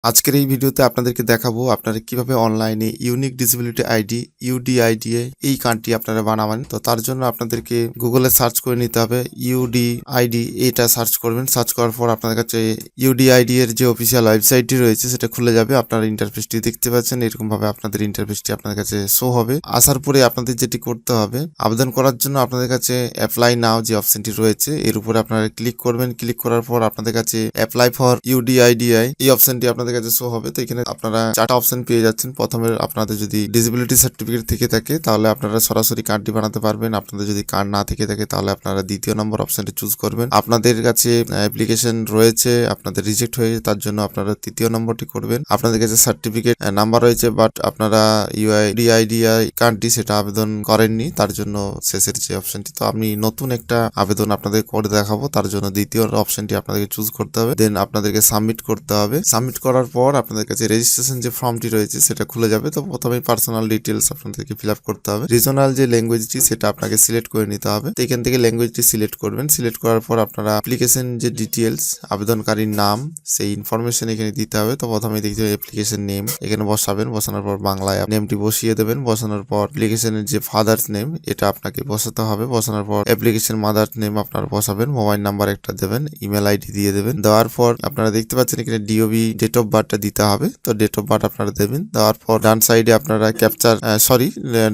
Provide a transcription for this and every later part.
আজকের এই ভিডিওতে আপনাদেরকে দেখাবো আপনারা কিভাবে অনলাইনে ইউনিক ডিসেবিলিটি আইডি ইউডিআইডিএ এই কার্ডটি আপনারা বানাবেন। তো তার জন্য আপনাদেরকে গুগলে সার্চ করে নিতে হবে ইউডিআইডি, এটা সার্চ করবেন। সার্চ করার পর আপনাদের কাছে ইউডিআইডি এর যে অফিসিয়াল ওয়েবসাইটটি রয়েছে সেটা খুলে যাবে। আপনারা ইন্টারফেসটি দেখতে পাচ্ছেন, এরকম ভাবে আপনাদের ইন্টারফেসটি আপনাদের কাছে শো হবে। আসার পরে আপনাদের যেটি করতে হবে, আবেদন করার জন্য আপনাদের কাছে অ্যাপ্লাই নাও যে অপশনটি রয়েছে এর উপরে আপনারা ক্লিক করবেন। ক্লিক করার পর আপনাদের কাছে অ্যাপ্লাই ফর ইউডিআইডিআই এই অপশনটি আপনাদের কাছে শো হবে। তো এখানে আপনারা 4টা অপশন পেয়ে যাচ্ছেন। প্রথমে আপনাদের যদি ডিসেবিলিটি সার্টিফিকেট থেকে থাকে তাহলে আপনারা সরাসরি কার্ডটি বানাতে পারবেন। আপনাদের যদি কার্ড না থেকে থাকে তাহলে আপনারা দ্বিতীয় নম্বর অপশনটি চুজ করবেন। আপনাদের কাছে অ্যাপ্লিকেশন রয়েছে, আপনাদের রিজেক্ট হয়েছে, তার জন্য আপনারা তৃতীয় নম্বরটি করবেন। আপনাদের কাছে সার্টিফিকেট নাম্বার রয়েছে বাট আপনারা ইউআইডিআই কার্ডটি সেটা আবেদন করেননি, তার জন্য শেষের যে অপশনটি। তো আমি নতুন একটা আবেদন আপনাদের করে দেখাবো, তার জন্য দ্বিতীয় অপশনটি আপনাদেরকে চুজ করতে হবে। দেন আপনাদেরকে সাবমিট করতে হবে। সাবমিট করার পর আপনাদের কাছে রেজিস্ট্রেশন যে ফর্মটি রয়েছে সেটা খুলে যাবে। তো প্রথমে পার্সোনাল ডিটেলস আপনাদেরকে ফিল আপ করতে হবে। রিজনাল যে ল্যাঙ্গুয়েজটি সেটা আপনাকে সিলেক্ট করে নিতে হবে। তো এখান থেকে ল্যাঙ্গুয়েজটি সিলেক্ট করবেন। সিলেক্ট করার পর আপনারা অ্যাপ্লিকেশন যে ডিটেলস, আবেদনকারীর নাম, সেই ইনফরমেশন এখানে দিতে হবে। তো প্রথমে দেখতে হবে অ্যাপ্লিকেশন নেম, এখানে বসাবেন। বসানোর পর বাংলায় নেমটি বসিয়ে দেবেন। বসানোর পর অ্যাপ্লিকেশনের যে ফাদার্স নেম এটা আপনাকে বসাতে হবে। বসানোর পর অ্যাপ্লিকেশন মাদার্স নেম আপনারা বসাবেন। মোবাইল নাম্বার একটা দেবেন, ইমেল আইডি দিয়ে দেবেন। দেওয়ার পর আপনারা দেখতে পাচ্ছেন এখানে ডিওবি ডেট অফ বার্থটা দিতে হবে। তো ডেট অফ বার্থ আপনারা দেবেন। দেওয়ার পর ডান সাইডে আপনারা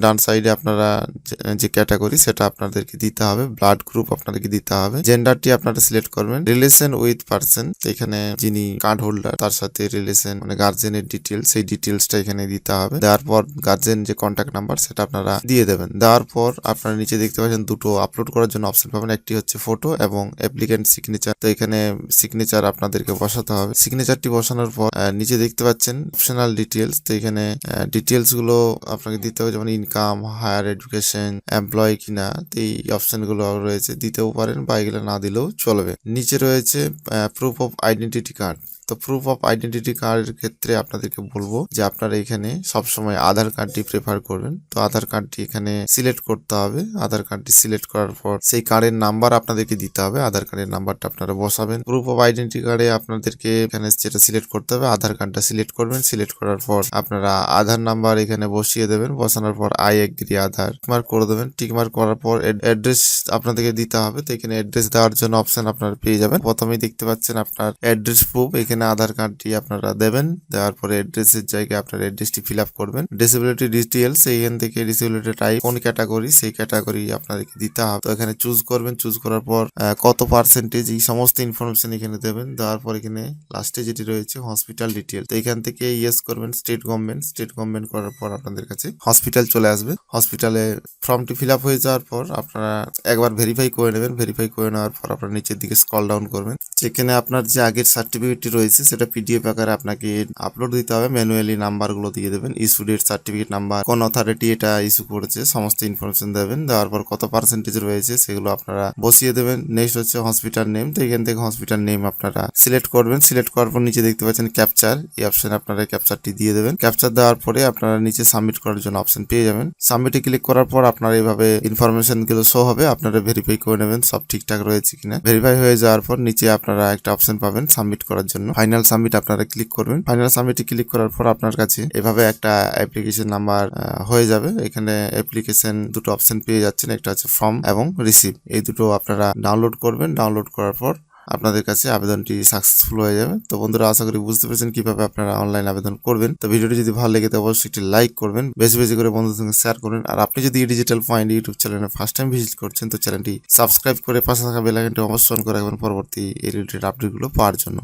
ডান সাইডে আপনারা যে ক্যাটাগরি সেটা আপনাদেরকে দিতে হবে। ব্লাড গ্রুপ আপনাদেরকে দিতে হবে। জেন্ডারটি আপনারা সিলেক্ট করবেন। রিলেশন উইথ পার্সন, তো এখানে যিনি কার্ড হোল্ডার তার সাথে রিলেশন মানে গার্জেনের ডিটেলস, সেই ডিটেলসটা এখানে দিতে হবে। দেওয়ার পর গার্জেন যে কন্ট্যাক্ট নাম্বার সেটা আপনারা দিয়ে দেবেন। দেওয়ার পর আপনারা নিচে দেখতে পাচ্ছেন দুটো আপলোড করার জন্য অপশন পাবেন। একটি হচ্ছে ফটো এবং অ্যাপ্লিকেন্ট সিগনেচার। তো এখানে সিগনেচার আপনাদেরকে বসাতে হবে। সিগনেচারটি বসানোর পর নিচে দেখতে পাচ্ছেন অপশনাল ডিটেলস। তো এখানে ডিটেলস গুলো আপনাকে দিতে হবে, যেমন ইনকাম, হায়ার এডুকেশন, এমপ্লয় কিনা, এই অপশন গুলো রয়েছে, দিতেও পারেন বা এগুলো না দিলেও চলবে। নিচে রয়েছে প্রুফ অফ আইডেন্টিটি কার্ড। তো প্রুফ অফ আইডেন্টিটি কার্ডের ক্ষেত্রে আপনাদেরকে বলবো যে আপনারা এখানে সবসময় আধার কার্ডটি প্রেফার করবেন। তো আধার কার্ডটি এখানে সিলেক্ট করতে হবে। আধার কার্ডটি সিলেক্ট করার পর সেই কার্ডের নাম্বার আপনাদেরকে দিতে হবে। আধার কার্ডের নাম্বারটা আপনারা বসাবেন। প্রুফ অফ আইডেন্টিটি কার্ডে আপনাদেরকে এখানে যেটা সিলেক্ট করতে হবে আধার কার্ডটা সিলেক্ট করবেন। সিলেক্ট করার পর আপনারা আধার নাম্বার এখানে বসিয়ে দেবেন। বসানোর পর আই এগ্রি আধার টিকমার্ক করে দেবেন। টিকমার্ক করার পর অ্যাড্রেস আপনাদেরকে দিতে হবে। তো এখানে অ্যাড্রেস দেওয়ার জন্য অপশন আপনারা পেয়ে যাবেন। প্রথমেই দেখতে পাচ্ছেন আপনার অ্যাড্রেস প্রুফ, এখানে আধার কার্ডটি আপনারা দেবেন। দেওয়ার পরে অ্যাড্রেসের জায়গায় আপনার অ্যাড্রেসটি ফিল আপ করবেন। ডিসেবিলিটি ডিটেলস, এইখান থেকে ডিসেবিলিটি টাইপ কোন ক্যাটাগরি সেই ক্যাটাগরি আপনাদেরকে দিতে হবে। তো এখানে চুজ করবেন। চুজ করার পর কত পার্সেন্টেজ এই সমস্ত ইনফরমেশন এখানে দেবেন। দেওয়ার পর এখানে লাস্টে যেটি রয়েছে হসপিটাল ডিটেল, তো এখান থেকে ইয়েস করবেন। স্টেট গভর্নমেন্ট করার পর আপনাদের কাছে হসপিটাল চলে আসবে। হসপিটালে ফর্মটি ফিল আপ হয়ে যাওয়ার পর আপনারা একবার ভেরিফাই করে নেবেন। ভেরিফাই করে নেওয়ার পর আপনারা নিচের দিকে স্ক্রল ডাউন করবেন। সেখানে আপনার যে আগের সার্টিফিকেটটি রয়েছে সেটা পিডিএফ আকারে আপনাকে আপলোড দিতে হবে। ম্যানুয়ালি নাম্বারগুলো দিয়ে দেবেন। ইস্যু ডেট, সার্টিফিকেট নাম্বার, কোন অথরিটি এটা ইস্যু করেছে, সমস্ত ইনফরমেশন দেবেন। দেওয়ার পর কত পার্সেন্টেজ রয়েছে সেগুলো আপনারা বসিয়ে দেবেন। নেক্সট হচ্ছে হসপিটাল নেম। তো এখান থেকে হসপিটাল নেম আপনারা সিলেক্ট করবেন। সিলেক্ট করার পর নিচে দেখতে পাচ্ছেন ক্যাপচার, এই অপশনে আপনারা ক্যাপচারটি দিয়ে দেবেন। ক্যাপচার দেওয়ার পরে আপনারা নিচে সাবমিট করার জন্য অপশন পেয়ে যাবেন। সাবমিটে ক্লিক করার পর আপনারা এইভাবে ইনফরমেশন গুলো শো হবে। আপনারা ভেরিফাই করে নেবেন সব ঠিকঠাক রয়েছে কিনা। ভেরিফাই হয়ে যাওয়ার পর নিচে আপনারা একটা অপশন পাবেন সাবমিট করার জন্য। ফাইনাল সাবমিট আপনারা ক্লিক করবেন। ফাইনাল সাবমিটে ক্লিক করার পর আপনার কাছে এভাবে একটা অ্যাপ্লিকেশন নাম্বার হয়ে যাবে। এখানে অ্যাপ্লিকেশন দুটো অপশন পেয়ে যাচ্ছেন, একটা হচ্ছে ফর্ম এবং রিসিভ। এই দুটো আপনারা ডাউনলোড করবেন। ডাউনলোড করার পর আপনাদের কাছে আবেদনটি সাকসেসফুল হয়ে যাবে। তো বন্ধুরা, আশা করি বুঝতে পেরেছেন কিভাবে আপনারা অনলাইন আবেদন করবেন। তো ভিডিওটি যদি ভালো লেগে থাকে অবশ্যই একটি লাইক করবেন, বেশি বেশি করে বন্ধুদের সঙ্গে শেয়ার করবেন। আর আপনি যদি ডিজিটাল পয়েন্ট ইউটিউব চ্যানেলে ফার্স্ট টাইম ভিজিট করছেন তো চ্যানেলটি সাবস্ক্রাইব করে পাশে থাকা বেল আইকনটি অবশ্যই অন করে রাখবেন পরবর্তী এই রিলেটেড আপডেটগুলো পাওয়ার জন্য।